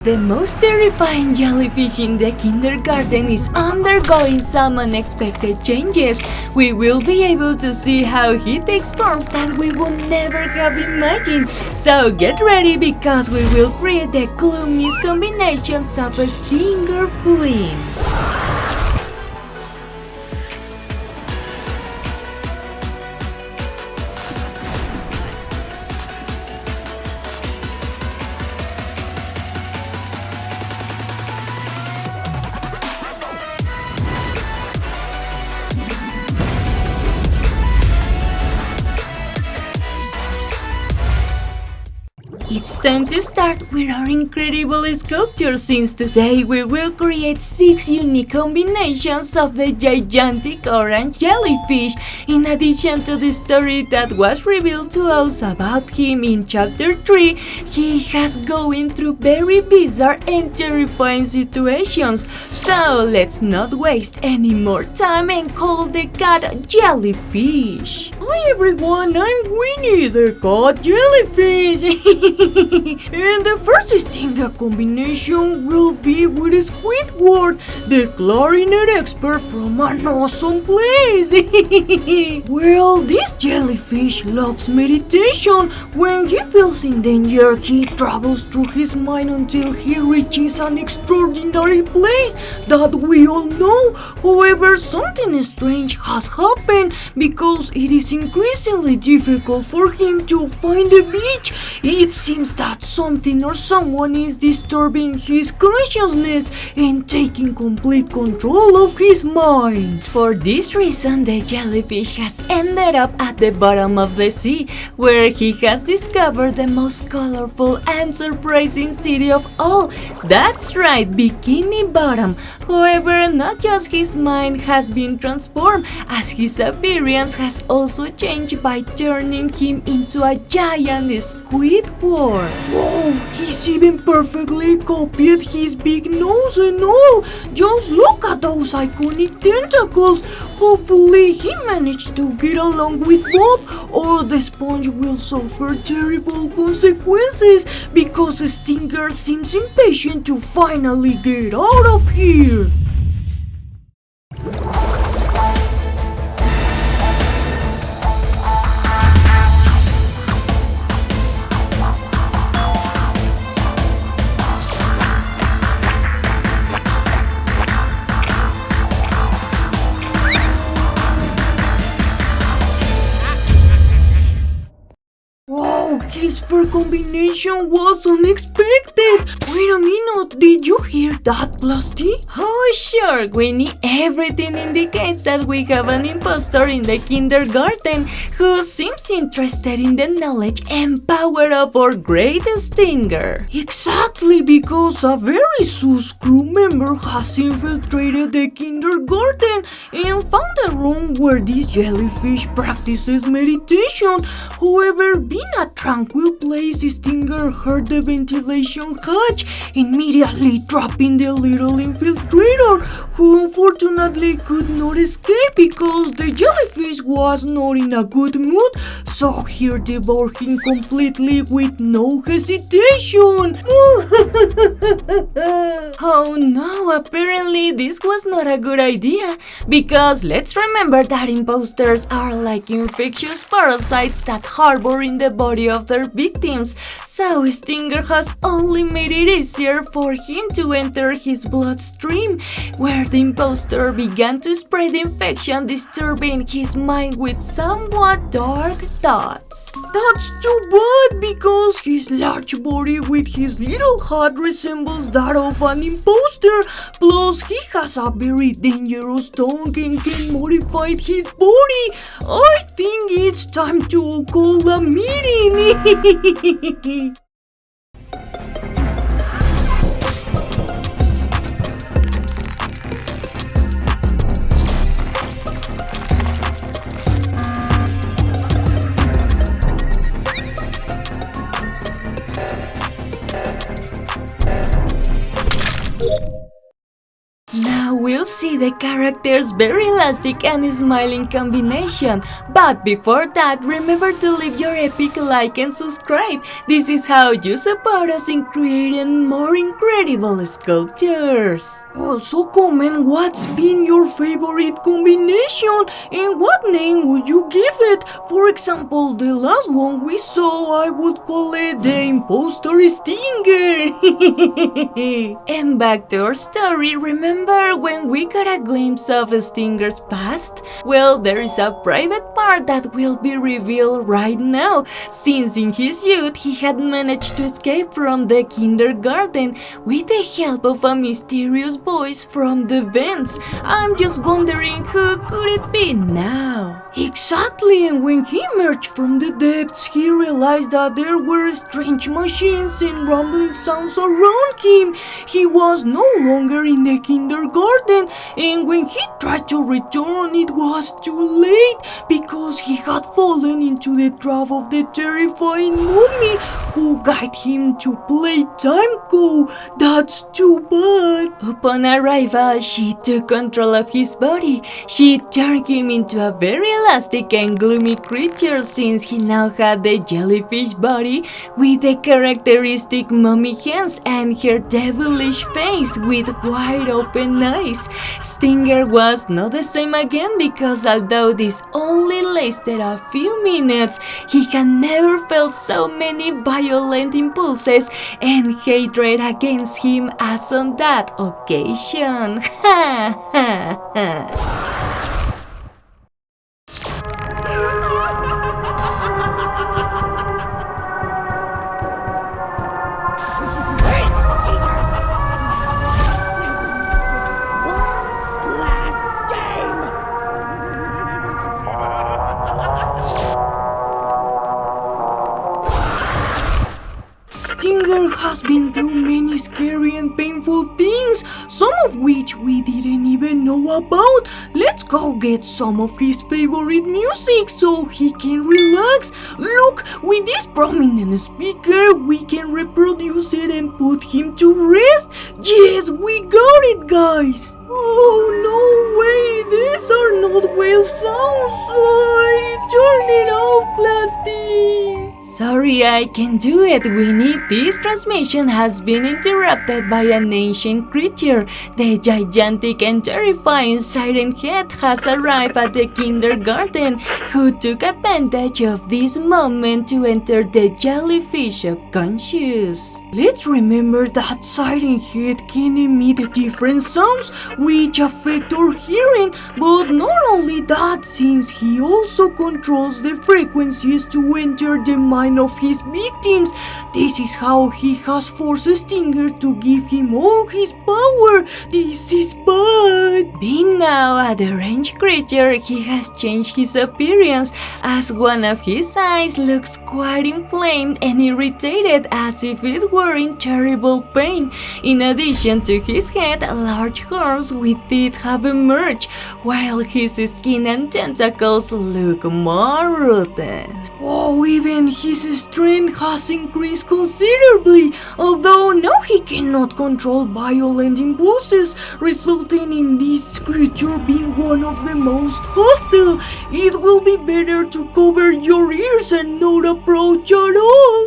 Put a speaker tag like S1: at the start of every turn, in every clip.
S1: The most terrifying jellyfish in the kindergarten is undergoing some unexpected changes. We will be able to see how he takes forms that we would never have imagined. So get ready because we will create the gloomiest combinations of a stinger FLYNN. It's time to start with our incredible sculpture since today we will create 6 unique combinations of the gigantic orange jellyfish in addition to the story that was revealed to us about him in chapter 3. He has going through very bizarre and terrifying situations, so let's not waste any more time and call the cat jellyfish. Hi everyone, I'm Winnie the cat jellyfish. And the first stinger combination will be with Squidward, the clarinet expert from an awesome place. Well, this jellyfish loves meditation. When he feels in danger, he travels through his mind until he reaches an extraordinary place that we all know. However, something strange has happened because it is increasingly difficult for him to find the beach. It seems that something or someone is disturbing his consciousness and taking complete control of his mind. For this reason, the jellyfish has ended up at the bottom of the sea, where he has discovered the most colorful and surprising city of all. That's right, Bikini Bottom. However, not just his mind has been transformed, as his appearance has also changed by turning him into a giant Squidward. Whoa, he's even perfectly copied his big nose and all. Just look at those iconic tentacles. Hopefully he managed to get along with Bob, or the sponge will suffer terrible consequences because Stinger seems impatient to finally get out of here. His fur combination was unexpected. Wait a minute, did you hear that, Plasti? Oh sure, Winnie. Everything indicates that we have an imposter in the kindergarten who seems interested in the knowledge and power of our great Stinger. Exactly, because a very sus crew member has infiltrated the kindergarten and found a room where this jellyfish practices meditation. However, being a tranquil place, Stinger heard the ventilation hatch, immediately trapping the little infiltrator, who unfortunately could not escape because the jellyfish was not in a good mood, so he devoured him completely with no hesitation. Oh no, apparently this was not a good idea, because let's remember that imposters are like infectious parasites that harbor in the body of their victims, so Stinger has only made it easier for him to enter his bloodstream, where the imposter began to spread infection, disturbing his mind with somewhat dark thoughts. That's too bad, because his large body with his little head resembles that of an imposter, plus he has a very dangerous tongue and can modify his body. I think it's time to call a meeting. Now we'll see the character's very elastic and smiling combination, but before that, remember to leave your epic like and subscribe. This is how you support us in creating more incredible sculptures. Also comment what's been your favorite combination and what name would you give it. For example, the last one we saw, I would call it the Imposter Stinger. And back to our story, remember when we got a glimpse of Stinger's past? Well, there is a private part that will be revealed right now, since in his youth he had managed to escape from the kindergarten with the help of a mysterious voice from the vents. I'm just wondering who could it be now? Exactly, and when he emerged from the depths, he realized that there were strange machines and rumbling sounds around him. He was no longer in the kindergarten, and when he tried to return, it was too late because he had fallen into the trap of the terrifying mummy who guided him to play Timeko. That's too bad. Upon arrival, she took control of his body. She turned him into a very elastic and gloomy creature, since he now had the jellyfish body with the characteristic mummy hands and her devilish face with wide open eyes. Stinger was not the same again because although this only lasted a few minutes, he had never felt so many violent impulses and hatred against him as on that occasion. Ha ha ha. Stinger has been through many scary and painful things, some of which we didn't even know about. Let's go get some of his favorite music so he can relax. Look, with this prominent speaker, we can reproduce it and put him to rest. Yes, we got it, guys. Oh, no way, these are not whale sounds. Turn it off, Plastic. Sorry, I can't do it, Winnie. This transmission has been interrupted by an ancient creature. The gigantic and terrifying Siren Head has arrived at the kindergarten, who took advantage of this moment to enter the jellyfish subconscious. Let's remember that Siren Head can emit different sounds which affect our hearing, but not only that, since he also controls the frequencies to enter the mind of his victims. This is how he has forced Stinger to give him all his power. This is bad. Being now a deranged creature, he has changed his appearance, as one of his eyes looks quite inflamed and irritated, as if it were in terrible pain. In addition to his head, large horns with teeth have emerged, while his skin and tentacles look more rotten. Oh, even his strength has increased considerably, although now he cannot control violent impulses, resulting in this creature being one of the most hostile. It will be better to cover your ears and not approach at all.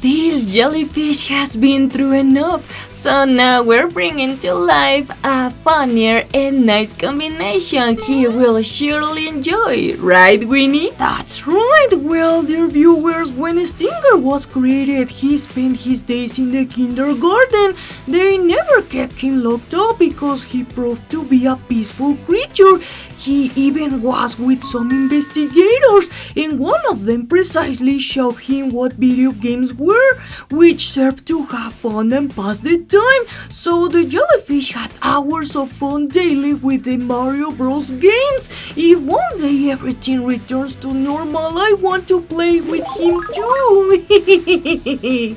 S1: This jellyfish has been through enough, so now we're bringing to life a funnier and nice combination he will surely enjoy, right, Winnie? That's right. Well, dear viewers, when Stinger was created, he spent his days in the kindergarten. They never kept him locked up because he proved to be a peaceful creature. He even was with some investigators, and one of them precisely showed him what video games were. which served to have fun and pass the time. So the jellyfish had hours of fun daily with the Mario Bros. Games. If one day everything returns to normal, I want to play with him too.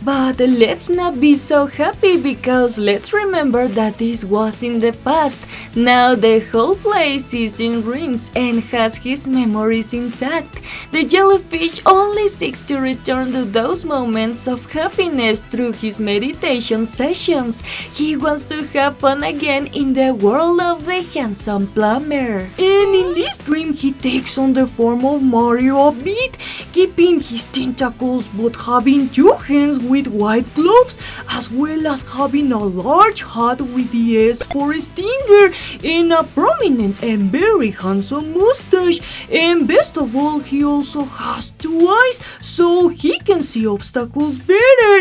S1: But let's not be so happy, because let's remember that this was in the past. Now the whole place is in ruins and has his memories intact. The jellyfish only seeks to return to those moments of happiness through his meditation sessions. He wants to have fun again in the world of the handsome plumber. And in this dream he takes on the form of Mario a bit, keeping his tentacles but having two hands with white gloves, as well as having a large hat with the S for stinger and a prominent and very handsome mustache. And best of all, he also has two eyes so he can see obstacles better.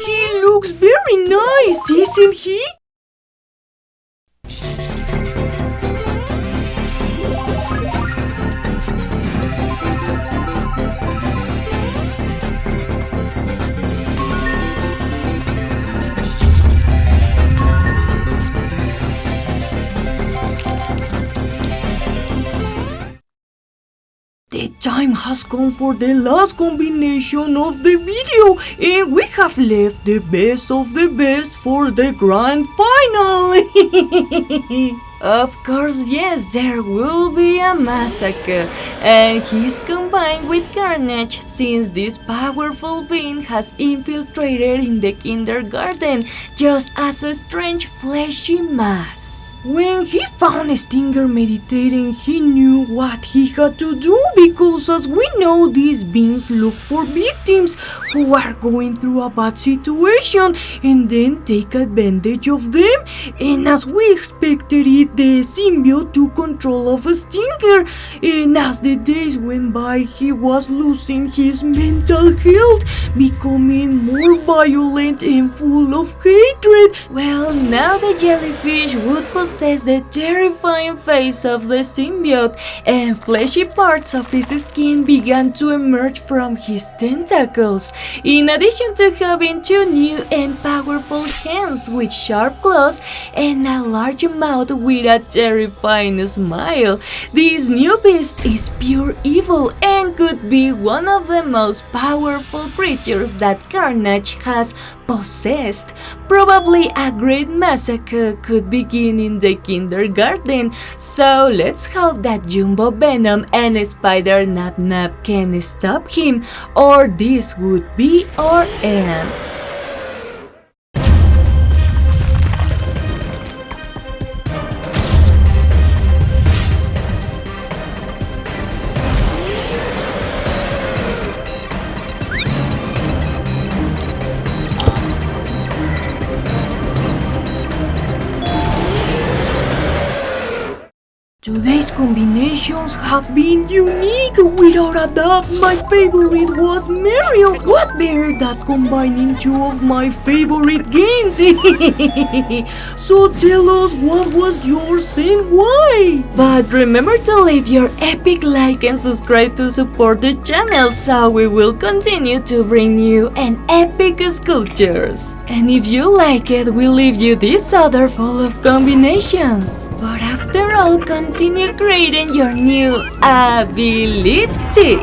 S1: He looks very nice, isn't he? The time has come for the last combination of the video, and we have left the best of the best for the grand final. Of course, yes, there will be a massacre, and he's combined with Carnage, since this powerful being has infiltrated in the kindergarten just as a strange fleshy mass. When he found Stinger meditating, he knew what he had to do, because as we know, these beings look for victims who are going through a bad situation and then take advantage of them. And as we expected it, the symbiote took control of Stinger, and as the days went by, he was losing his mental health, becoming more violent and full of hatred. Well, now the jellyfish would possess the terrifying face of the symbiote, and fleshy parts of his skin began to emerge from his tentacles, in addition to having two new and powerful hands with sharp claws and a large mouth with a terrifying smile. This new beast is pure evil and could be one of the most powerful creatures that Carnage has possessed. Probably a great massacre could begin in the kindergarten, so let's hope that Jumbo Venom and Spider Nabnab can stop him, or this would be our end. Today's combinations have been unique. Without a doubt, my favorite was Mario. What better than combining two of my favorite games? So tell us, what was yours and why? But remember to leave your epic like and subscribe to support the channel, so we will continue to bring you an epic sculptures. And if you like it, we'll leave you this other full of combinations. But after all, continue creating your new ability.